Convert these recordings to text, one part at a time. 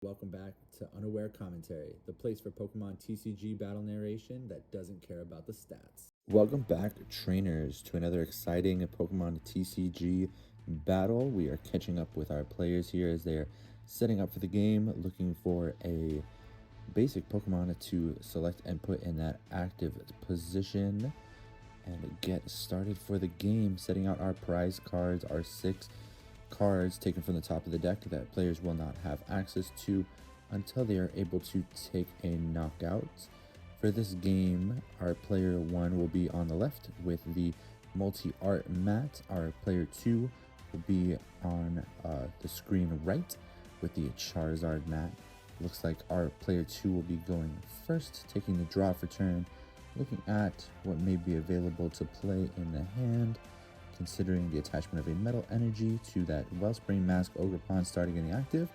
Welcome back to Unaware Commentary, the place for Pokemon TCG battle narration that doesn't care about the stats. Welcome back, trainers, to another exciting Pokemon TCG battle. We are catching up with our players here as they're setting up for the game, looking for a basic Pokemon to select and put in that active position and get started for the game. Setting out our prize cards, our 6 cards taken from the top of the deck that players will not have access to until they are able to take a knockout. For this game, our player 1 will be on the left with the multi-art mat. Our player 2 will be on the screen right with the Charizard mat. Looks like our player 2 will be going first, taking the draw for turn, looking at what may be available to play in the hand, considering the attachment of a metal energy to that Wellspring Mask Ogerpon starting in the active.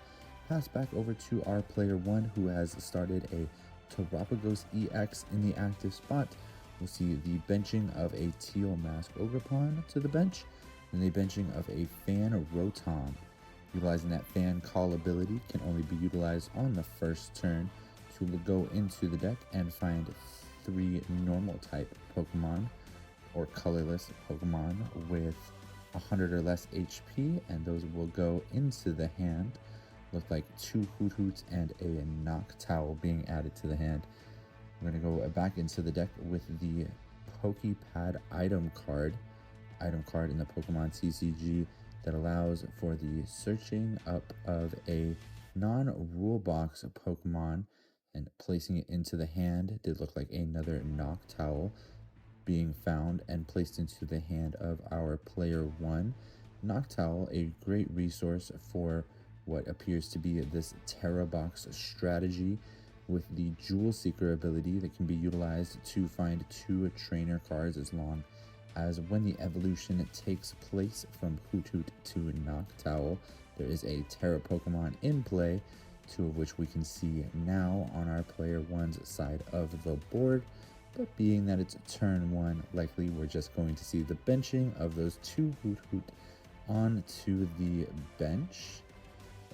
Pass back over to our player 1 who has started a Terapagos EX in the active spot. We'll see the benching of a Teal Mask Ogerpon to the bench, and the benching of a Fan Rotom. Utilizing that Fan Call ability can only be utilized on the first turn to go into the deck and find 3 normal type Pokemon or colorless Pokemon with 100 or less HP, and those will go into the hand. Look like 2 Hoothoots and a Noctowl being added to the hand. We're going to go back into the deck with the Pokepad item card in the Pokemon TCG that allows for the searching up of a non-rule box Pokemon and placing it into the hand. It did look like another Noctowl being found and placed into the hand of our player 1. Noctowl, a great resource for what appears to be this Tera box strategy with the Jewel Seeker ability that can be utilized to find 2 trainer cards as long as when the evolution takes place from Hoothoot to Noctowl, there is a Tera Pokemon in play, 2 of which we can see now on our player 1's side of the board. But being that it's turn 1, likely we're just going to see the benching of those 2 Hoothoot onto the bench.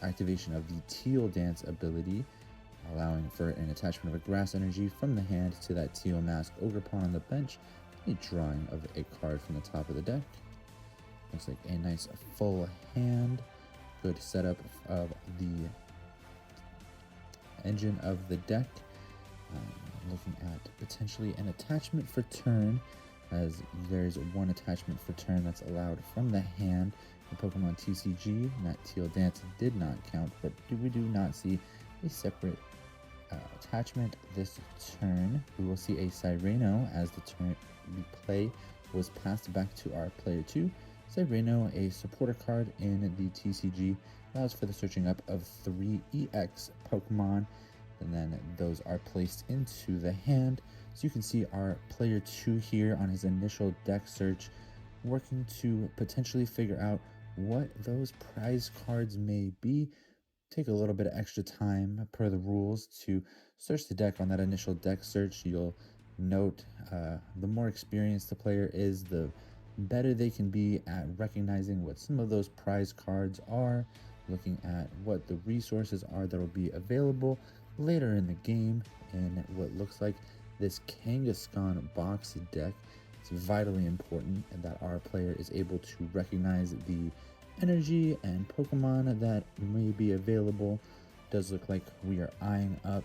Activation of the Teal Dance ability, allowing for an attachment of a grass energy from the hand to that Teal Mask Ogerpon on the bench, a drawing of a card from the top of the deck. Looks like a nice full hand. Good setup of the engine of the deck. Looking at potentially an attachment for turn, as there's 1 attachment for turn that's allowed from the hand in Pokemon TCG, and that Teal Dance did not count, but we do not see a separate attachment this turn. We will see a Cyrano as the turn play was passed back to our player 2. Cyrano, a supporter card in the TCG, allows for the searching up of 3 EX Pokemon, and then those are placed into the hand. So you can see our player 2 here on his initial deck search, working to potentially figure out what those prize cards may be. Take a little bit of extra time per the rules to search the deck on that initial deck search. You'll note the more experienced the player is, the better they can be at recognizing what some of those prize cards are, looking at what the resources are that will be available later in the game in what looks like this Kangaskhan box deck. It's vitally important that our player is able to recognize the energy and Pokemon that may be available. Does look like we are eyeing up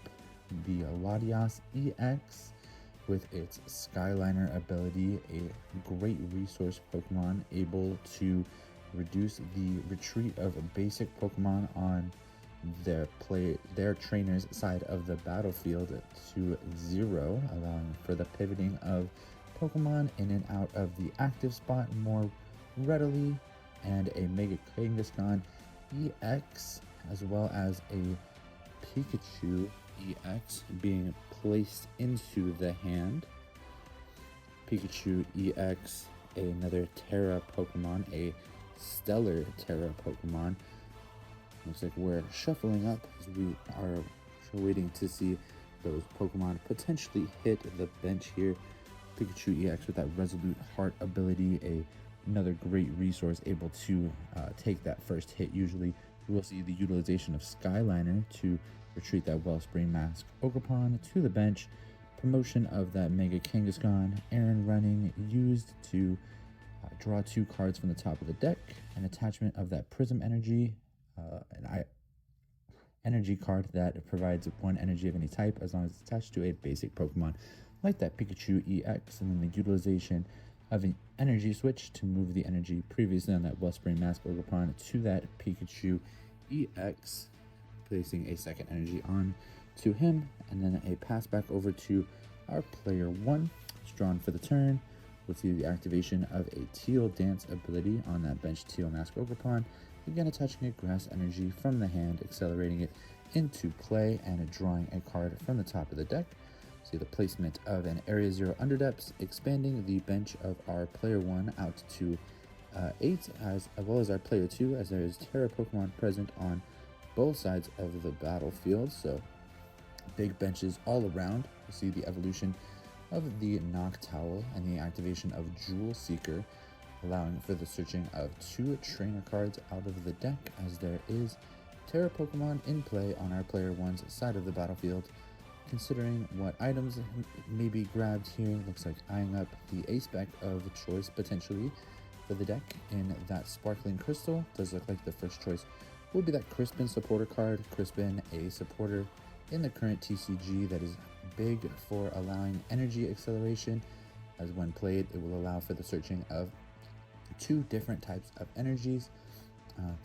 the Latias EX with its Skyliner ability, a great resource Pokemon able to reduce the retreat of basic Pokemon on their trainer's side of the battlefield to 0, allowing for the pivoting of Pokemon in and out of the active spot more readily, and a Mega Kangaskhan EX as well as a Pikachu EX being placed into the hand. Pikachu EX, another Tera Pokemon, a Stellar Tera Pokemon. Looks like we're shuffling up as we are waiting to see those Pokemon potentially hit the bench here. Pikachu EX with that Resolute Heart ability, another great resource able to take that first hit usually We will see the utilization of Skyliner to retreat that Wellspring Mask Ogerpon to the bench, promotion of that Mega Kangaskhan, Aaron running, used to draw 2 cards from the top of the deck, an attachment of that Prism Energy, an energy card that provides 1 energy of any type as long as it's attached to a basic Pokemon, like that Pikachu EX, and then the utilization of an energy switch to move the energy previously on that Wellspring Mask Ogerpon to that Pikachu EX, placing a second energy on to him, and then a pass back over to our player 1. It's drawn for the turn. We'll see the activation of a Teal Dance ability on that bench Teal Mask Ogerpon, again attaching a grass energy from the hand, accelerating it into play, and drawing a card from the top of the deck. See the placement of an Area 0 Underdepths, expanding the bench of our player 1 out to 8, as well as our player 2, as there is Tera Pokemon present on both sides of the battlefield. So big benches all around. We see the evolution of the Noctowl and the activation of Jewel Seeker, allowing for the searching of 2 trainer cards out of the deck, as there is Tera Pokemon in play on our player 1's side of the battlefield. Considering what items may be grabbed here, looks like eyeing up the A-Spec of choice potentially for the deck in that Sparkling Crystal. Does look like the first choice will be that Crispin supporter card. Crispin, a supporter in the current TCG that is big for allowing energy acceleration, as when played it will allow for the searching of 2 different types of energies,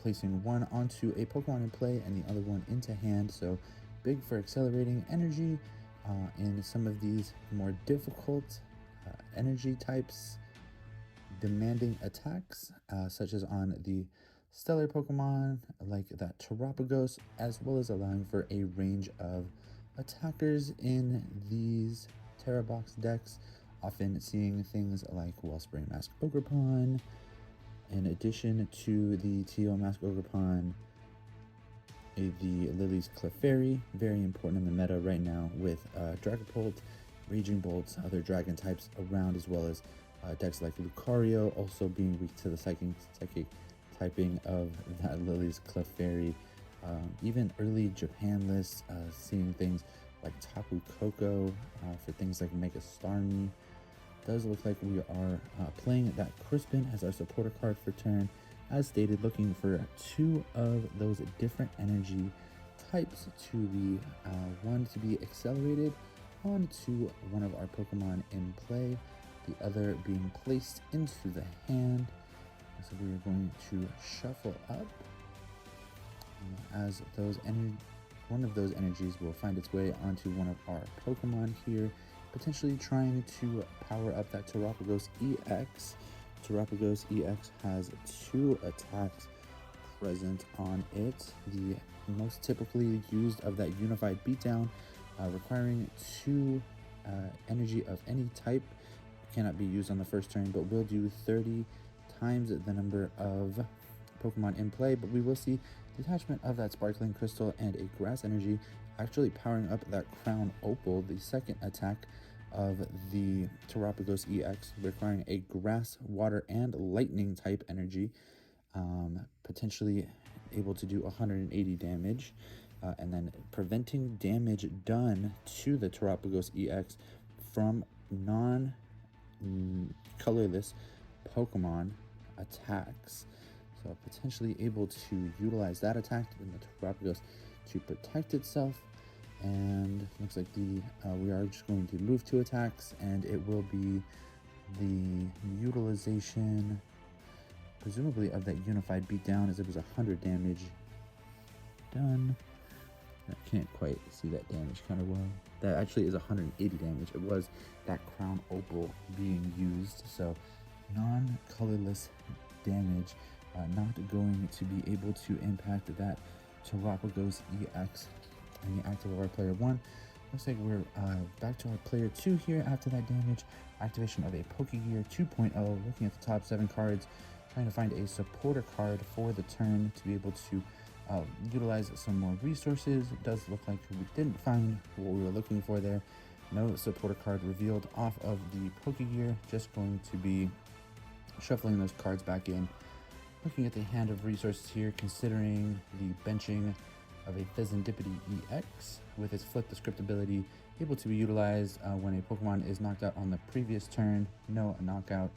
placing one onto a Pokemon in play and the other one into hand. So big for accelerating energy in some of these more difficult energy types, demanding attacks, such as on the stellar Pokemon like that Terapagos, as well as allowing for a range of attackers in these Tera Box decks, often seeing things like Wellspring Mask Ogerpon, in addition to the Teal Mask Ogerpon, the Lily's Clefairy, very important in the meta right now with Dragapult, Raging Bolts, other dragon types around, as well as decks like Lucario also being weak to the psychic typing of that Lily's Clefairy. Even early Japan lists, seeing things like Tapu Koko for things like Mega Starmie. Does look like we are playing that Crispin as our supporter card for turn. As stated, looking for 2 of those different energy types to be one to be accelerated onto one of our Pokemon in play, the other being placed into the hand. So we are going to shuffle up as one of those energies will find its way onto one of our Pokemon here, potentially trying to power up that Terapagos EX. Terapagos EX has 2 attacks present on it. The most typically used of that Unified Beatdown, requiring 2 energy of any type, cannot be used on the first turn, but will do 30 times the number of Pokemon in play. But we will see detachment of that Sparkling Crystal and a Grass Energy, actually powering up that Crown Opal, the second attack of the Terapagos EX, requiring a Grass, Water, and Lightning type energy, potentially able to do 180 damage, and then preventing damage done to the Terapagos EX from non-colorless Pokemon attacks. So potentially able to utilize that attack in the Terapagos to protect itself. And looks like we are just going to move 2 attacks, and it will be the utilization, presumably, of that Unified Beatdown, as it was 100 damage done. I can't quite see that damage kind of well. That actually is 180 damage. It was that Crown Opal being used, so non-colorless damage, not going to be able to impact that Terapagos EX and the active of our player 1. Looks like we're back to our player 2 here after that damage. Activation of a Pokegear 2.0, looking at the top 7 cards, trying to find a supporter card for the turn to be able to utilize some more resources. It does look like we didn't find what we were looking for there. No supporter card revealed off of the Pokegear. Just going to be shuffling those cards back in Looking at the hand of resources here, considering the benching of a Pheasantipity EX with its flip the script ability, able to be utilized when a Pokemon is knocked out on the previous turn. No knockout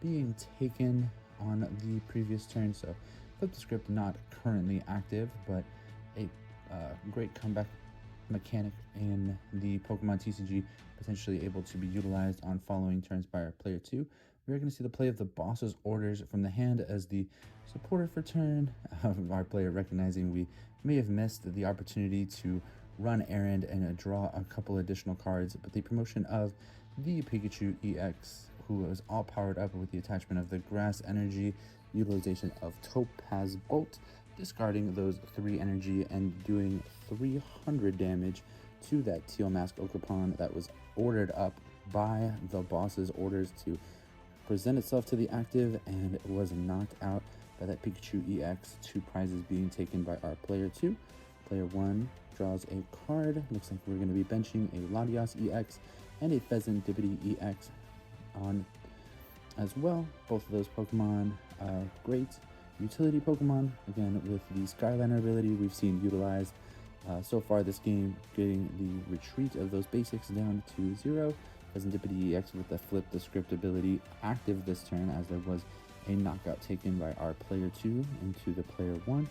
being taken on the previous turn, so flip the script not currently active, but a great comeback mechanic in the Pokemon TCG, potentially able to be utilized on following turns by our player 2. We're going to see the play of the boss's orders from the hand as the supporter for turn. Our player recognizing we may have missed the opportunity to run errand and draw a couple additional cards, but the promotion of the Pikachu EX, who was all powered up with the attachment of the Grass Energy, utilization of Topaz Bolt, discarding those 3 energy and doing 300 damage to that Teal Mask Ogerpon that was ordered up by the boss's orders to present itself to the active and was knocked out by that Pikachu EX. 2 prizes being taken by our player 2. Player 1 draws a card. Looks like we're going to be benching a Latios EX and a Pheasantipity EX on as well. Both of those Pokemon, great utility Pokemon. Again, with the Skyliner ability we've seen utilized so far this game, getting the retreat of those basics down to 0. Pheasantipity EX with the flip the script ability active this turn, as there was a knockout taken by our player 2 into the player 1.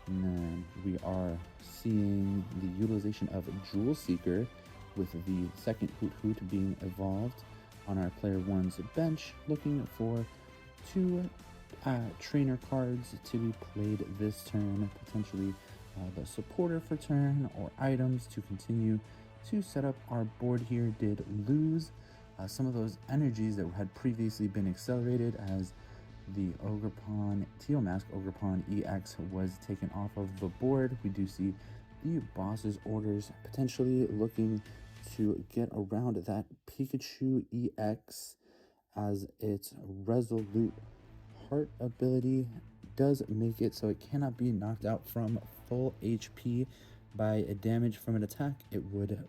And then we are seeing the utilization of Jewel Seeker with the second Hoot Hoot being evolved on our player 1's bench, looking for 2 trainer cards to be played this turn, potentially the supporter for turn or items to continue to set up our board here. Did lose some of those energies that had previously been accelerated as the Ogerpon, Teal Mask Ogerpon EX was taken off of the board. We do see the boss's orders potentially looking to get around that Pikachu EX, as its Resolute Heart ability does make it so it cannot be knocked out from full HP by a damage from an attack. It would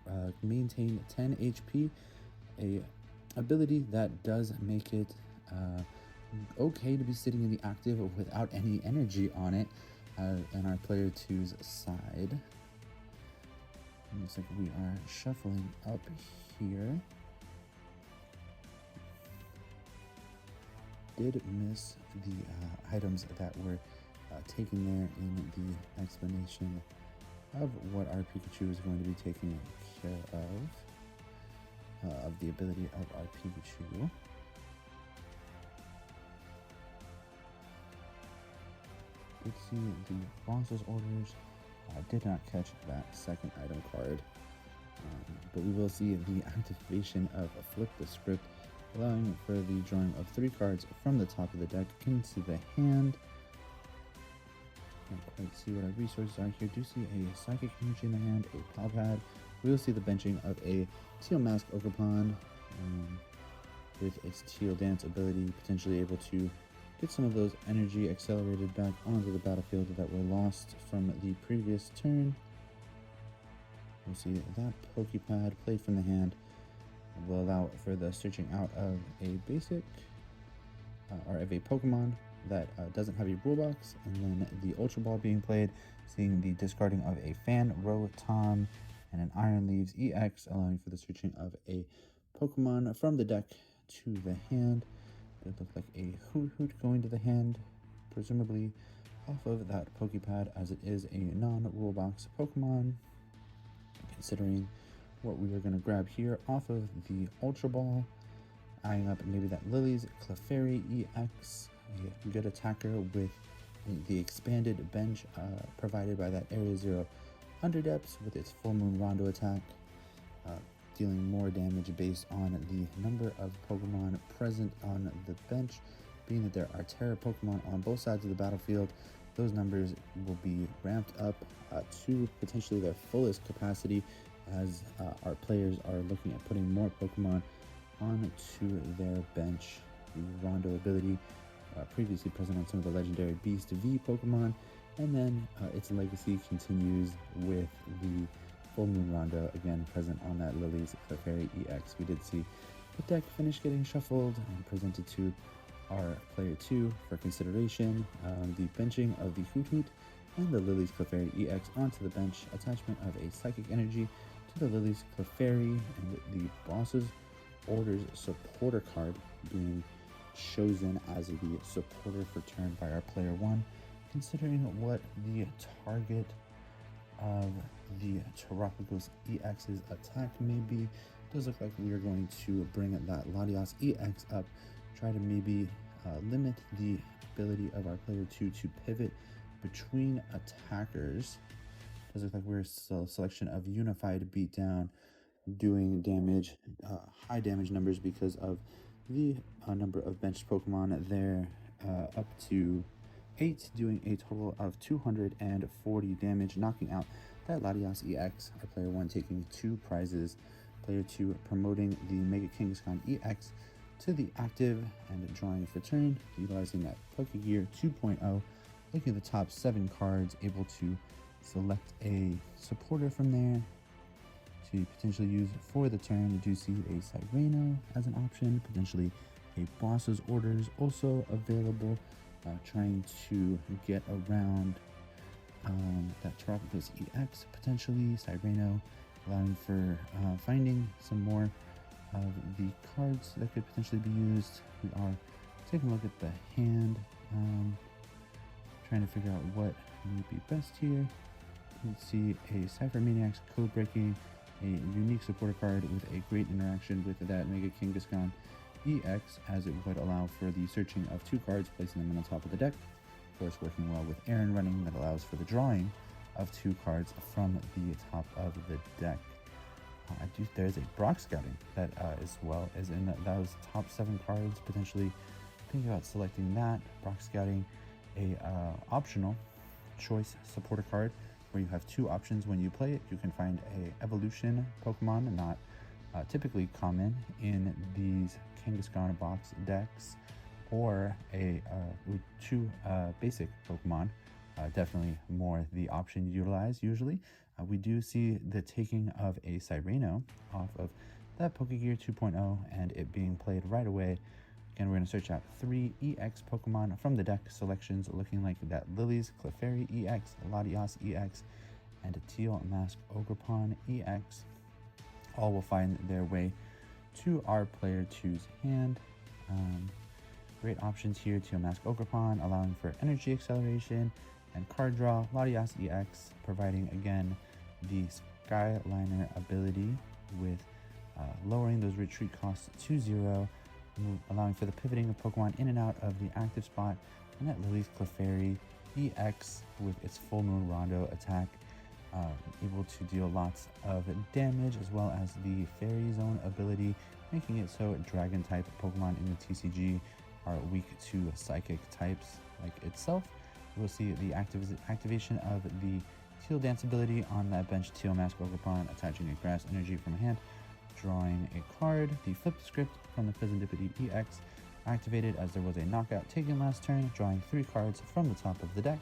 maintain 10 HP, a ability that does make it okay to be sitting in the active without any energy on it on our player 2's side. Looks like we are shuffling up here. Did miss the items that were taken there in the explanation of what our Pikachu is going to be taking care of the ability of our Pikachu. Did see the boss's orders. Did not catch that second item card, but we will see the activation of Flip the Script, allowing for the drawing of 3 cards from the top of the deck into the hand. Can't quite see what our resources are here. Do see a Psychic Energy in the hand, a Palpad. We will see the benching of a Teal Mask Ogerpon with its Teal Dance ability, potentially able to get some of those energy accelerated back onto the battlefield that were lost from the previous turn. We'll see that Pokepad played from the hand will allow for the searching out of a basic or of a Pokemon that doesn't have a rule box, and then the Ultra Ball being played, seeing the discarding of a Fan Rotom and an Iron Leaves EX, allowing for the searching of a Pokemon from the deck to the hand. It looked like a Hoot Hoot going to the hand, presumably off of that Pokepad, as it is a non-rule box Pokemon. Considering what we were going to grab here off of the Ultra Ball, eyeing up maybe that Lily's Clefairy EX, a good attacker with the expanded bench provided by that Area 0 Underdepths with its Full Moon Rondo attack, dealing more damage based on the number of Pokemon present on the bench. Being that there are Tera Pokemon on both sides of the battlefield, those numbers will be ramped up to potentially their fullest capacity as our players are looking at putting more Pokemon onto their bench. The Rondo ability previously present on some of the legendary Beast V Pokemon, and then its legacy continues with the Full Moon Rondo, again present on that Lily's Clefairy EX. We did see the deck finish getting shuffled and presented to our player 2 for consideration, the benching of the Hoot and the Lily's Clefairy EX onto the bench, attachment of a Psychic Energy to the Lily's Clefairy, and the Boss's Orders supporter card being chosen as the supporter for turn by our player 1. Considering what the target of the Terapagos EX's attack may be, it does look like we are going to bring that Latias EX up, try to maybe limit the ability of our player 2 to pivot between attackers. It does look like we're a selection of Unified Beatdown, doing damage, high damage numbers because of the number of benched Pokemon there, up to 8, doing a total of 240 damage, knocking out that Latias EX. Our player 1 taking 2 prizes, player 2 promoting the Mega Kangaskhan EX to the active and drawing for turn, utilizing that Pokegear 2.0, looking at the top 7 cards, able to select a supporter from there to potentially use for the turn. You do see a Cyrano as an option, potentially a Boss's Orders also available, trying to get around that Terapagos EX, potentially Cyrano, allowing for finding some more of the cards that could potentially be used. We are taking a look at the hand, trying to figure out what would be best here. You can see a Cypher Maniac's Code Breaking, a unique supporter card with a great interaction with that Mega Kangaskhan EX, as it would allow for the searching of 2 cards, placing them on the top of the deck. Of course, working well with Errand Running, that allows for the drawing of 2 cards from the top of the deck. There's a Brock Scouting that as well as in those top 7 cards, potentially thinking about selecting that. Brock Scouting, a optional choice supporter card, where you have 2 options when you play it. You can find a evolution Pokemon, not typically common in these Kangaskhan box decks, or a 2 basic Pokemon. Definitely more the option you utilize usually. We do see the taking of a Cyrano off of that Pokegear 2.0 and it being played right away. Again, we're going to search out 3 EX Pokemon from the deck selections, looking like that Lily's Clefairy EX, Latias EX, and a Teal Mask Ogerpon EX. All will find their way to our player 2's hand. Great options here: Teal Mask Ogerpon, allowing for energy acceleration and card draw. Latias EX, providing again the Skyliner ability with lowering those retreat costs to 0, allowing for the pivoting of Pokemon in and out of the active spot. And that Lily's Clefairy EX with its Full Moon Rondo attack, able to deal lots of damage, as well as the Fairy Zone ability, making it so Dragon type Pokemon in the TCG are weak to Psychic types like itself. We'll see the activation of the Teal Dance ability on that bench Teal Mask Ogerpon, attaching a Grass Energy from a hand, drawing a card. The Flip Script from the Fizzendipity EX activated as there was a knockout taken last turn, drawing 3 cards from the top of the deck.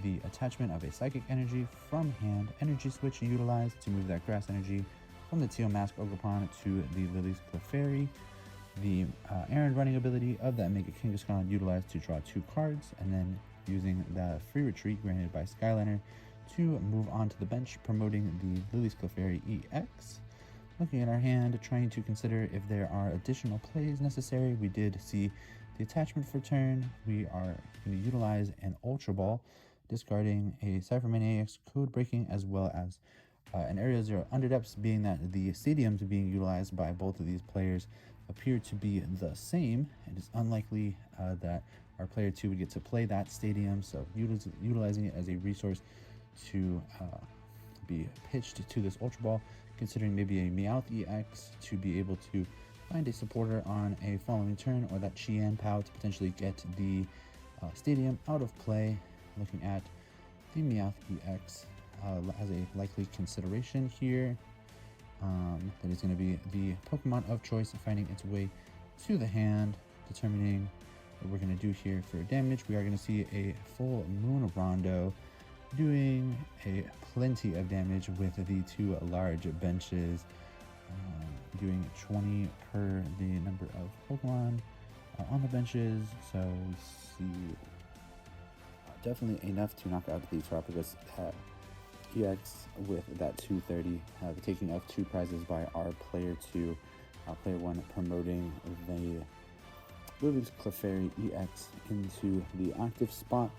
The attachment of a Psychic Energy from hand, Energy Switch utilized to move that Grass Energy from the Teal Mask Ogerpon to the Lily's Clefairy. The Errand Running ability of that Mega Kangaskhan utilized to draw 2 cards, and then using the free retreat granted by Skyliner to move on to the bench, promoting the Lily's Clefairy EX. Looking at our hand, trying to consider if there are additional plays necessary. We did see the attachment for turn. We are going to utilize an Ultra Ball, discarding a Cypher Maniac's Code Breaking, as well as an Area 0 Underdepths, being that the stadiums being utilized by both of these players appear to be the same. It is unlikely that our player 2 would get to play that stadium, so utilizing it as a resource to be pitched to this Ultra Ball, considering maybe a Meowth EX to be able to find a supporter on a following turn, or that Qian Pow to potentially get the stadium out of play. Looking at the Meowth EX as a likely consideration here. That is going to be the Pokemon of choice, finding its way to the hand, determining what we're going to do here for damage. We are going to see a Full Moon Rondo doing a plenty of damage with the 2 large benches, doing 20 per the number of Pokemon. on the benches. So we see definitely enough to knock out the Tera EX with that 230, taking up 2 prizes by our player 2. Player 1 promoting the Lily's Clefairy EX into the active spot.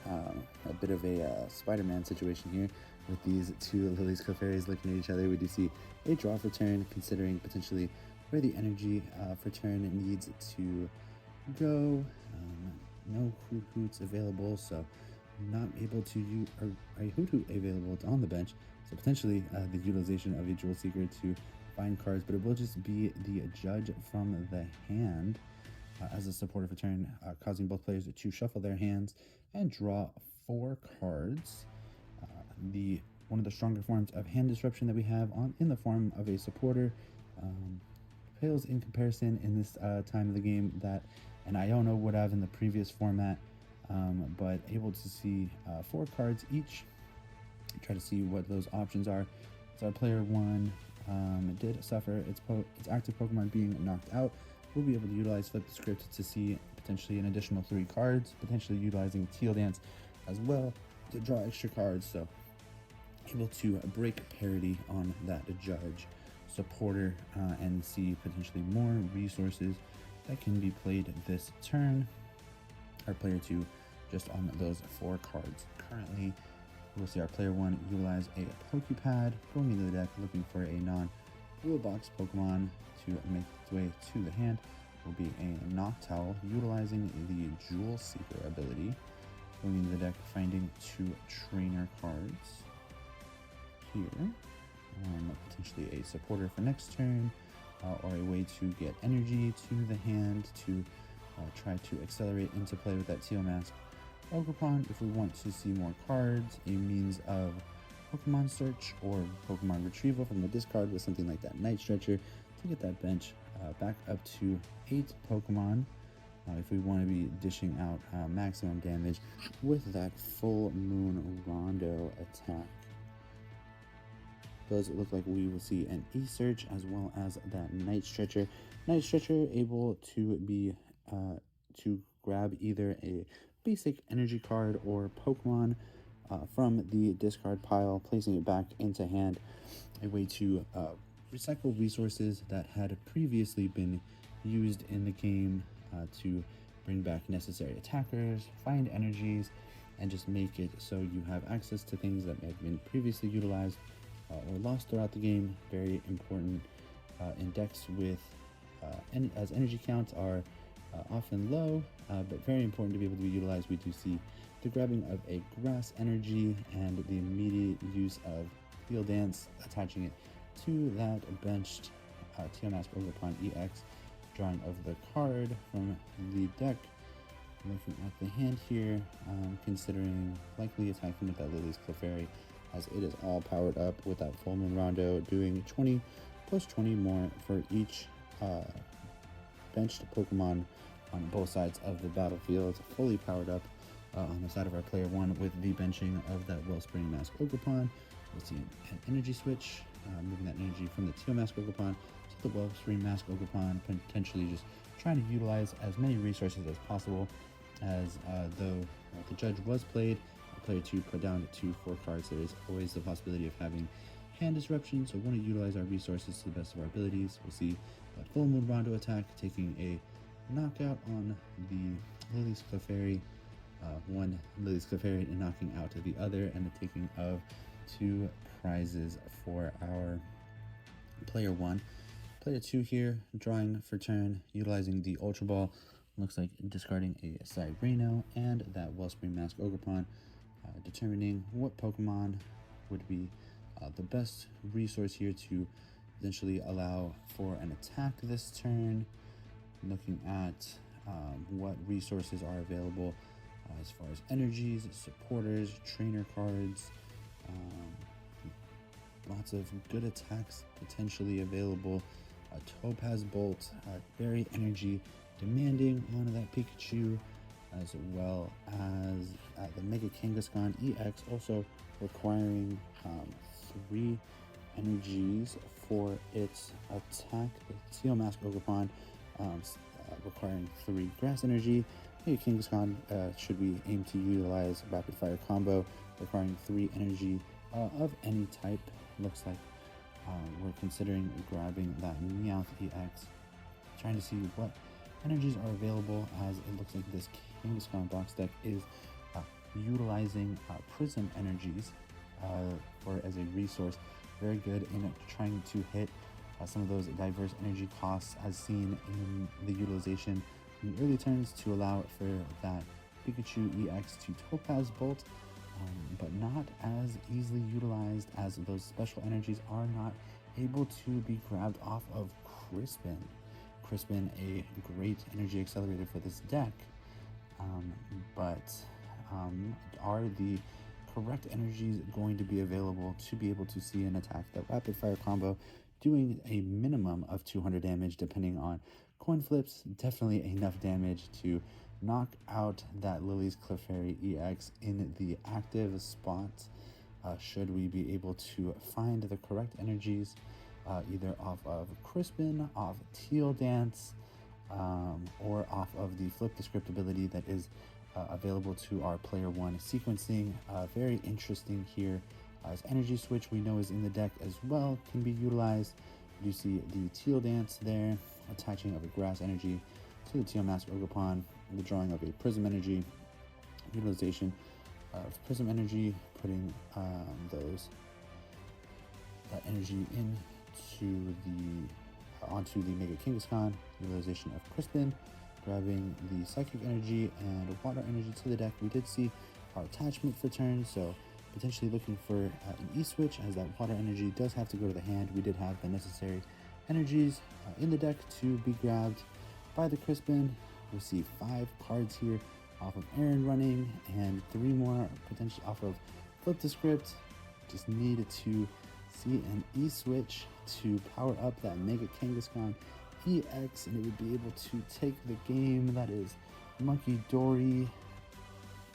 A bit of a Spider-Man situation here with these 2 Lily's Clefairies looking at each other. We do see a draw for turn, considering potentially where the energy for turn needs to go. No Hoot-Hoots available, so not able to use a Hoot-Hoot available on the bench. So potentially the utilization of a Jewel Seeker to find cards, but it will just be the Judge from the hand as a supporter for turn, causing both players to shuffle their hands and draw 4 cards. One of the stronger forms of hand disruption that we have in the form of a supporter pales in comparison in this time of the game that an Iono would have in the previous format, but able to see 4 cards each. Try to see what those options are. So our player 1 did suffer its active Pokemon being knocked out. We'll be able to utilize Flip the Script to see potentially an additional 3 cards, potentially utilizing Teal Dance as well to draw extra cards. So able to break parity on that Judge supporter and see potentially more resources that can be played this turn. Our player 2 just on those 4 cards. Currently, we'll see our player 1 utilize a Pokepad, going into the deck looking for a non-blue box Pokemon to make its way to the hand. Will be a Noctowl utilizing the Jewel Seeker ability, going into the deck, finding 2 trainer cards here. Potentially a supporter for next turn, or a way to get energy to the hand to try to accelerate into play with that Teal Mask Ogerpon. If we want to see more cards, a means of Pokemon search or Pokemon retrieval from the discard with something like that Night Stretcher to get that bench back up to 8 Pokemon. If we want to be dishing out maximum damage with that Full Moon Rondo attack. Does look like we will see an E-Search as well as that Night Stretcher. Night Stretcher able to be to grab either a basic energy card or Pokemon from the discard pile, placing it back into hand. A way to recycle resources that had previously been used in the game to bring back necessary attackers, find energies, and just make it so you have access to things that may have been previously utilized or lost throughout the game. Very important in decks with as energy counts are often low, but very important to be able to be utilized. We do see the grabbing of a Grass Energy and the immediate use of Teal Dance, attaching it to that benched Teal Mask Ogerpon EX, drawing of the card from the deck. Looking at the hand here, considering likely attacking with that Lily's Clefairy, as it is all powered up with that Full Moon Rondo, doing 20 plus 20 more for each benched Pokemon on both sides of the battlefield, fully powered up on the side of our player 1 with the benching of that Wellspring Mask Ogerpon. We'll see an energy switch, moving that energy from the Teal Mask Ogerpon to the Wellspring Mask Ogerpon, potentially just trying to utilize as many resources as possible, as though the Judge was played, player 2 put down 4 cards. There is always the possibility of having hand disruption, so we want to utilize our resources to the best of our abilities. We'll see that Full Moon Rondo attack, taking a knockout on the Lily's Clefairy, one Lily's Clefairy and knocking out the other, and the taking of 2 prizes for our player 1. Player 2 here, drawing for turn, utilizing the Ultra Ball. Looks like discarding a Cyrano and that Wellspring Mask Ogerpon, determining what Pokemon would be the best resource here to potentially allow for an attack this turn. Looking at what resources are available as far as energies, supporters, trainer cards, lots of good attacks potentially available. Topaz Bolt, very energy demanding on that Pikachu, as well as the Mega Kangaskhan EX, also requiring 3 energies for its attack. The Teal Mask Ogerpon requiring 3 grass energy. Mega Kangaskhan, should we aim to utilize rapid fire combo, requiring 3 energy of any type. Looks like we're considering grabbing that Meowth EX, trying to see what energies are available, as it looks like this Kangaskhan box deck is utilizing Prism energies as a resource. Very good in trying to hit some of those diverse energy costs as seen in the utilization in early turns to allow for that Pikachu EX to Topaz Bolt, but not as easily utilized as those special energies are not able to be grabbed off of Crispin. Crispin, a great energy accelerator for this deck, but are the correct energies going to be available to be able to see an attack that rapid fire combo doing a minimum of 200 damage depending on coin flips? Definitely enough damage to knock out that Lily's Clefairy EX in the active spot, should we be able to find the correct energies, either off of Crispin, off Teal Dance, or off of the flip descript ability that is available to our player 1 sequencing. Very interesting here, as Energy Switch we know is in the deck as well, can be utilized. You see the Teal Dance there, attaching of a grass energy to the Teal Mask Ogerpon, the drawing of a Prism energy, utilization of Prism energy, putting that energy onto the Mega Kangaskhan, utilization of Crispin, grabbing the Psychic energy and Water energy to the deck. We did see our attachment for turn, so potentially looking for an E-switch, as that Water energy does have to go to the hand. We did have the necessary energies in the deck to be grabbed by the Crispin. We see 5 cards here off of Aaron running, and 3 more potentially off of Flip the Script. Just needed to see an E-switch to power up that Mega Kangaskhan EX, and it would be able to take the game. That is Monkey Dory,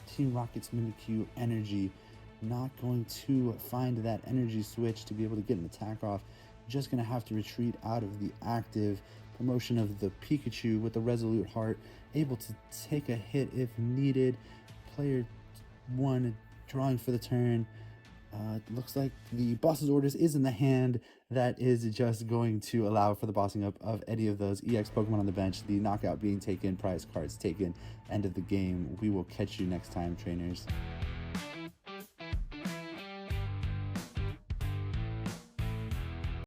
Team Rocket's Mimikyu energy. Not going to find that energy switch to be able to get an attack off. Just going to have to retreat out of the active promotion of the Pikachu with the Resolute Heart, able to take a hit if needed. Player 1 drawing for the turn. Looks like the boss's orders is in the hand. That is just going to allow for the bossing up of any of those EX Pokemon on the bench. The knockout being taken, prize cards taken, end of the game. We will catch you next time, trainers.